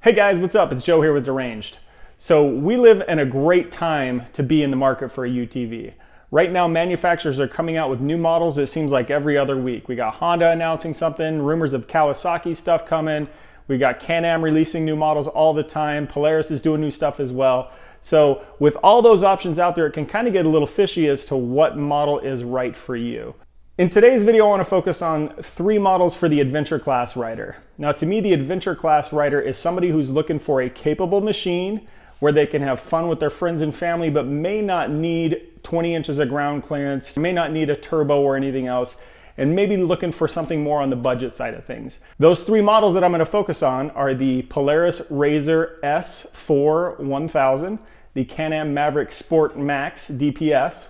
Hey guys, what's up? It's Joe here with Deranged. So we live in a great time to be in the market for a UTV. Right now, manufacturers are coming out with new models, it seems like every other week. We got Honda announcing something, rumors of Kawasaki stuff coming. We got CanAm releasing new models all the time. Polaris is doing new stuff as well. So with all those options out there, it can kind of get a little fishy as to what model is right for you. In today's video, I want to focus on 3 models for the adventure class rider. Now, to me, the adventure class rider is somebody who's looking for a capable machine where they can have fun with their friends and family, but may not need 20 inches of ground clearance, may not need a turbo or anything else, and maybe looking for something more on the budget side of things. Those 3 models that I'm going to focus on are the Polaris RZR S 1000, the CanAm Maverick Sport Max DPS,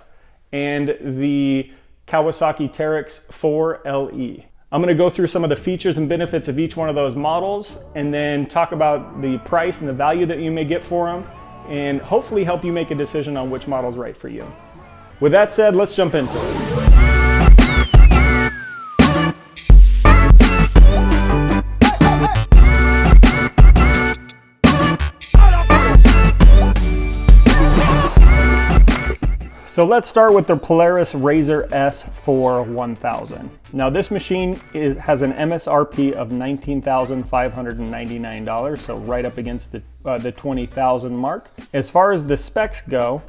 and the Kawasaki Teryx4 LE. I'm going to go through some of the features and benefits of each one of those models and then talk about the price and the value that you may get for them and hopefully help you make a decision on which model is right for you. With that said, let's jump into it. So let's start with the Polaris RZR S 1000. Now this machine has an MSRP of $19,599, so right up against the $20,000 mark. As far as the specs go,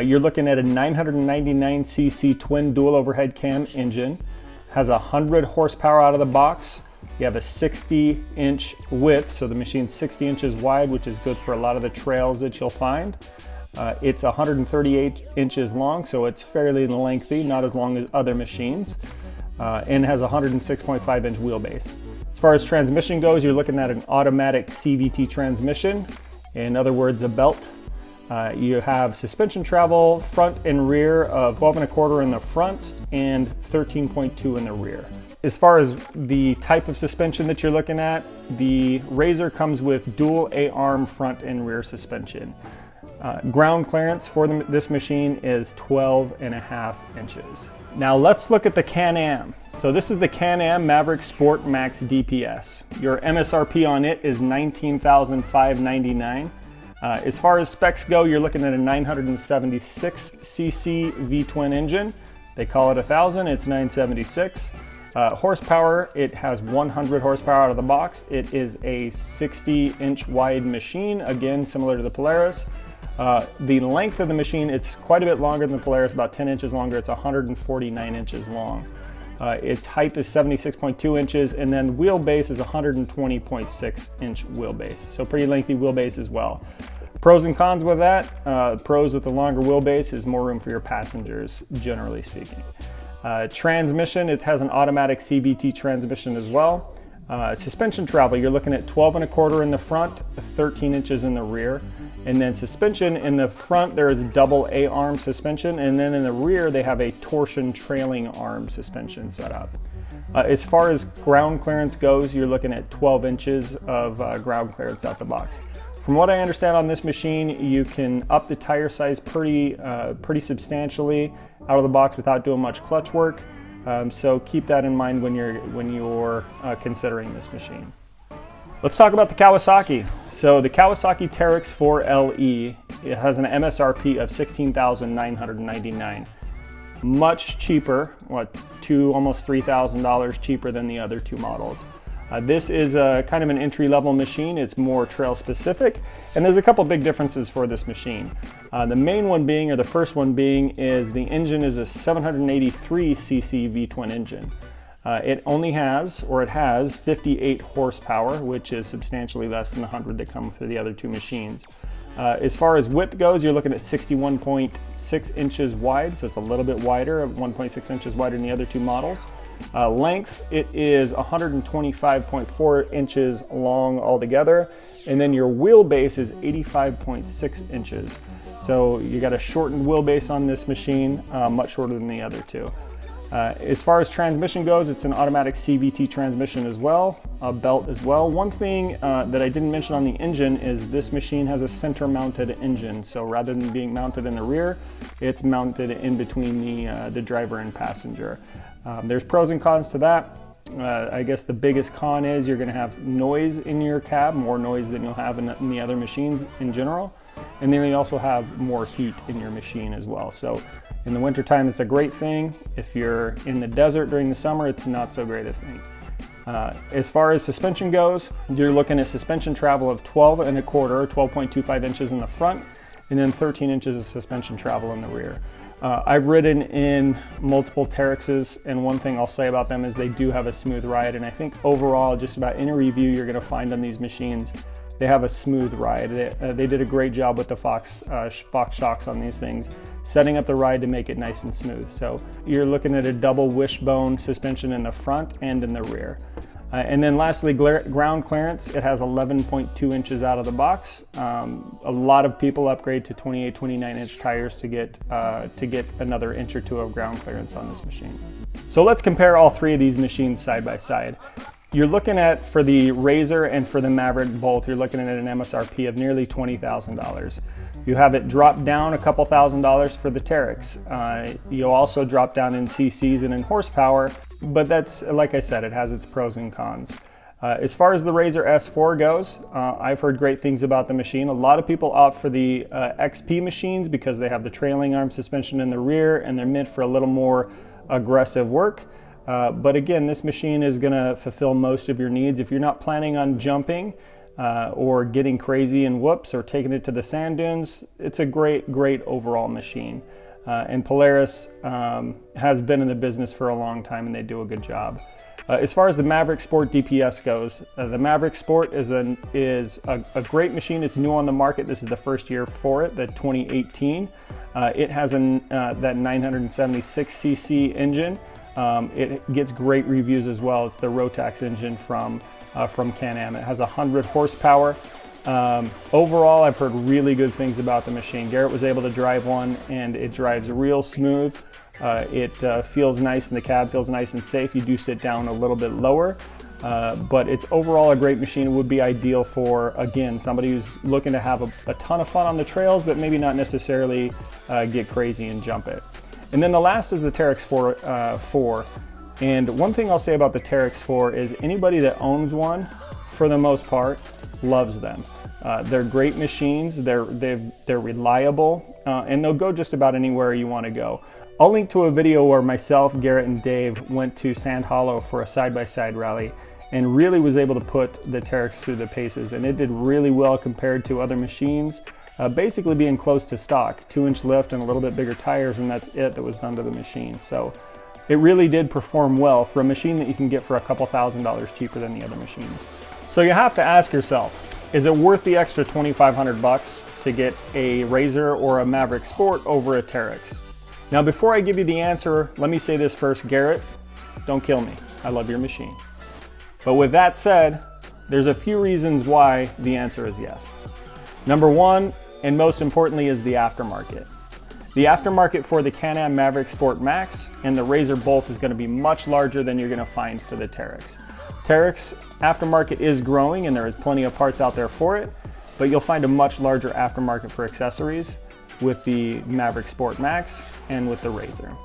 you're looking at a 999cc twin dual overhead cam engine, has 100 horsepower out of the box. You have a 60-inch width, so the machine's 60 inches wide, which is good for a lot of the trails that you'll find. It's 138 inches long, so it's fairly lengthy, not as long as other machines, and has a 106.5 inch wheelbase. As far as transmission goes, you're looking at an automatic CVT transmission, in other words, a belt. You have suspension travel front and rear of 12.25 in the front and 13.2 in the rear. As far as the type of suspension that you're looking at, the RZR comes with dual A-arm front and rear suspension. Ground clearance for this machine is 12.5 inches. Now let's look at the CanAm. So this is the CanAm Maverick Sport Max DPS. Your MSRP on it is $19,599. As far as specs go, you're looking at a 976cc V-twin engine. They call it 1000, it's 976. Horsepower, it has 100 horsepower out of the box. It is a 60-inch wide machine, again, similar to the Polaris. The length of the machine, it's quite a bit longer than the Polaris, about 10 inches longer. It's 149 inches long. Its height is 76.2 inches, and then wheelbase is 120.6 inch wheelbase. So pretty lengthy wheelbase as well. Pros and cons with that. Pros with the longer wheelbase is more room for your passengers, generally speaking. Transmission, it has an automatic CVT transmission as well. Suspension travel, you're looking at 12.25 in the front, 13 inches in the rear. And then suspension, in the front there is double A-arm suspension, and then in the rear they have a torsion trailing arm suspension set up. As far as ground clearance goes, you're looking at 12 inches of ground clearance out the box. From what I understand on this machine, you can up the tire size pretty substantially out of the box without doing much clutch work. So keep that in mind when you're considering this machine. Let's talk about the Kawasaki. So the Kawasaki Teryx4 LE, it has an MSRP of $16,999. Much cheaper, almost $3,000 cheaper than the other 2 models. This is kind of an entry-level machine. It's more trail specific, and there's a couple big differences for this machine. The main one being, or the first one being, is the engine is a 783cc V-twin engine. It has 58 horsepower, which is substantially less than the 100 that come through the other 2 machines. As far as width goes, you're looking at 61.6 inches wide, so it's a little bit wider, 1.6 inches wider than the other 2 models. Length, it is 125.4 inches long altogether, and then your wheelbase is 85.6 inches. So you got a shortened wheelbase on this machine, much shorter than the other 2. As far as transmission goes, it's an automatic CVT transmission as well, a belt as well. One thing that I didn't mention on the engine is this machine has a center mounted engine. So rather than being mounted in the rear, it's mounted in between the driver and passenger. There's pros and cons to that. I guess the biggest con is you're going to have noise in your cab, more noise than you'll have in the other machines in general. And then you also have more heat in your machine as well. So in the wintertime, it's a great thing. If you're in the desert during the summer, it's not so great a thing. As far as suspension goes, you're looking at suspension travel of 12 1/4, 12.25 inches in the front, and then 13 inches of suspension travel in the rear. I've ridden in multiple Teryxes, and one thing I'll say about them is they do have a smooth ride, and I think overall, just about any review you're going to find on these machines, they have a smooth ride. They did a great job with the Fox shocks on these things, setting up the ride to make it nice and smooth. So you're looking at a double wishbone suspension in the front and in the rear. And then lastly, ground clearance. It has 11.2 inches out of the box. A lot of people upgrade to 28, 29 inch tires to get another inch or two of ground clearance on this machine. So let's compare all three of these machines side by side. You're looking at, for the RZR and for the Maverick both, you're looking at an MSRP of nearly $20,000. You have it drop down a couple $1,000s for the Teryx. You'll also drop down in CCs and in horsepower, but that's, like I said, it has its pros and cons. As far as the RZR S4 goes, I've heard great things about the machine. A lot of people opt for the XP machines because they have the trailing arm suspension in the rear and they're meant for a little more aggressive work. But again, this machine is going to fulfill most of your needs. If you're not planning on jumping or getting crazy in whoops or taking it to the sand dunes, it's a great overall machine. And Polaris has been in the business for a long time, and they do a good job. As far as the Maverick Sport DPS goes, the Maverick Sport is a great machine. It's new on the market. This is the first year for it, the 2018. It has that 976cc engine. It gets great reviews as well. It's the Rotax engine from CanAm. It has 100 horsepower. Overall, I've heard really good things about the machine. Garrett was able to drive one, and it drives real smooth. It feels nice, and the cab feels nice and safe. You do sit down a little bit lower, but it's overall a great machine. It would be ideal for, again, somebody who's looking to have a ton of fun on the trails, but maybe not necessarily get crazy and jump it. And then the last is the Teryx4. And one thing I'll say about the Teryx4 is anybody that owns one, for the most part, loves them. They're great machines, they're reliable, and they'll go just about anywhere you want to go. I'll link to a video where myself, Garrett, and Dave went to Sand Hollow for a side-by-side rally and really was able to put the Teryx through the paces, and it did really well compared to other machines. Basically being close to stock, 2-inch lift and a little bit bigger tires, and that's it that was done to the machine. So it really did perform well for a machine that you can get for a couple $1,000s cheaper than the other machines. So you have to ask yourself, is it worth the extra $2,500 to get a RZR or a Maverick Sport over a Teryx? Now, before I give you the answer, let me say this first. Garrett, don't kill me. I love your machine. But with that said, there's a few reasons why the answer is yes. Number one, and most importantly, is the aftermarket. The aftermarket for the CanAm Maverick Sport Max and the RZR both is going to be much larger than you're going to find for the Teryx. Teryx aftermarket is growing, and there is plenty of parts out there for it, but you'll find a much larger aftermarket for accessories with the Maverick Sport Max and with the RZR.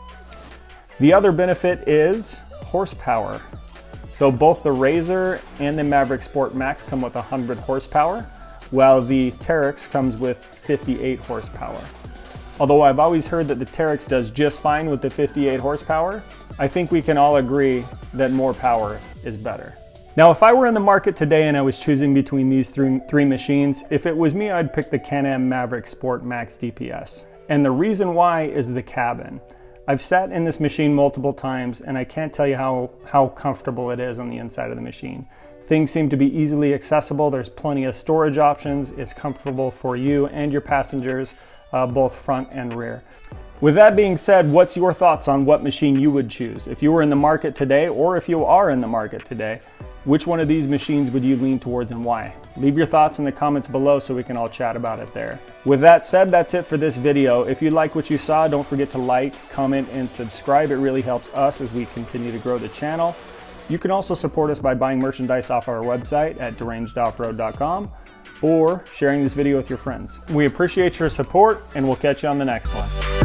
The other benefit is horsepower. So both the RZR and the Maverick Sport Max come with 100 horsepower, while the Teryx comes with 58 horsepower. Although I've always heard that the Teryx does just fine with the 58 horsepower, I think we can all agree that more power is better. Now, if I were in the market today and I was choosing between these three machines, if it was me, I'd pick the CanAm Maverick Sport Max DPS. And the reason why is the cabin. I've sat in this machine multiple times, and I can't tell you how comfortable it is on the inside of the machine. Things seem to be easily accessible. There's plenty of storage options. It's comfortable for you and your passengers, both front and rear. With that being said, what's your thoughts on what machine you would choose? If you were in the market today, or if you are in the market today, which one of these machines would you lean towards and why? Leave your thoughts in the comments below so we can all chat about it there. With that said, that's it for this video. If you like what you saw, don't forget to like, comment, and subscribe. It really helps us as we continue to grow the channel. You can also support us by buying merchandise off our website at derangedoffroad.com or sharing this video with your friends. We appreciate your support, and we'll catch you on the next one.